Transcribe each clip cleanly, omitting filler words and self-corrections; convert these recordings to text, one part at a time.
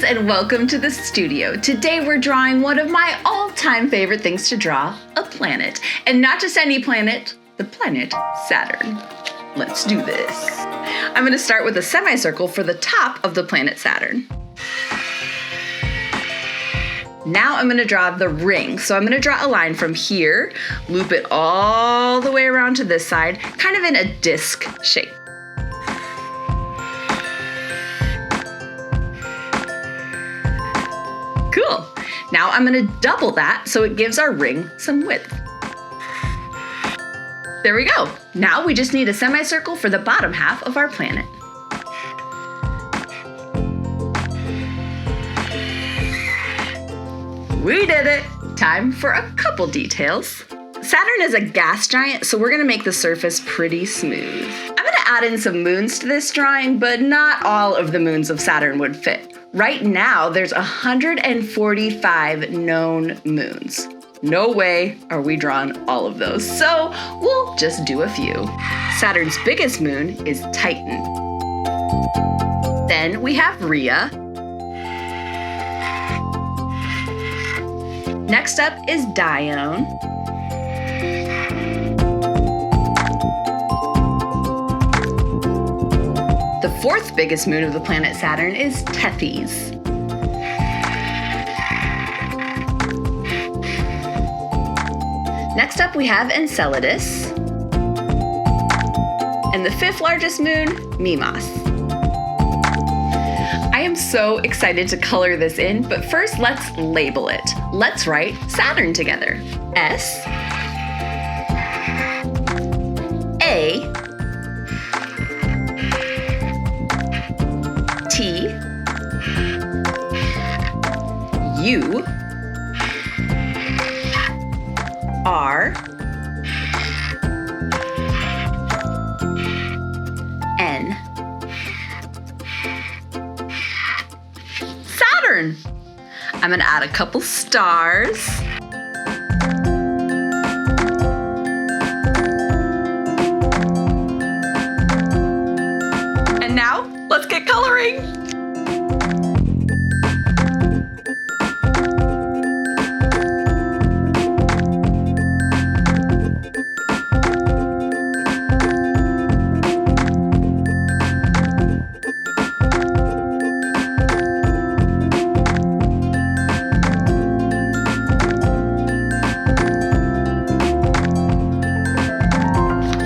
and welcome to the studio. Today we're drawing one of my all-time favorite things to draw, a planet. And not just any planet, the planet Saturn. Let's do this. I'm going to start with a semicircle for the top of the planet Saturn. Now I'm going to draw the ring. So I'm going to draw a line from here, loop it all the way around to this side, kind of in a disc shape. Cool. Now I'm going to double that so it gives our ring some width. There we go. Now we just need a semicircle for the bottom half of our planet. We did it! Time for a couple details. Saturn is a gas giant, so we're going to make the surface pretty smooth. I'm going to add in some moons to this drawing, but not all of the moons of Saturn would fit. Right now, there's 145 known moons. No way are we drawing all of those, so we'll just do a few. Saturn's biggest moon is Titan. Then we have Rhea. Next up is Dione. The fourth biggest moon of the planet Saturn is Tethys. Next up we have Enceladus. And the fifth largest moon, Mimas. I am so excited to color this in, but first let's label it. Let's write Saturn together. S A T U R N. Saturn! I'm gonna add a couple stars. And now, let's get coloring!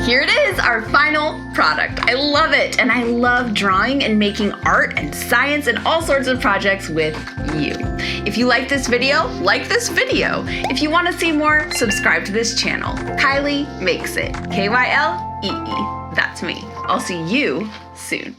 Here it is, our final product. I love it, and I love drawing and making art and science and all sorts of projects with you. If you like this video, like this video. If you want to see more, subscribe to this channel. Kylee Makes It. Kylee. That's me. I'll see you soon.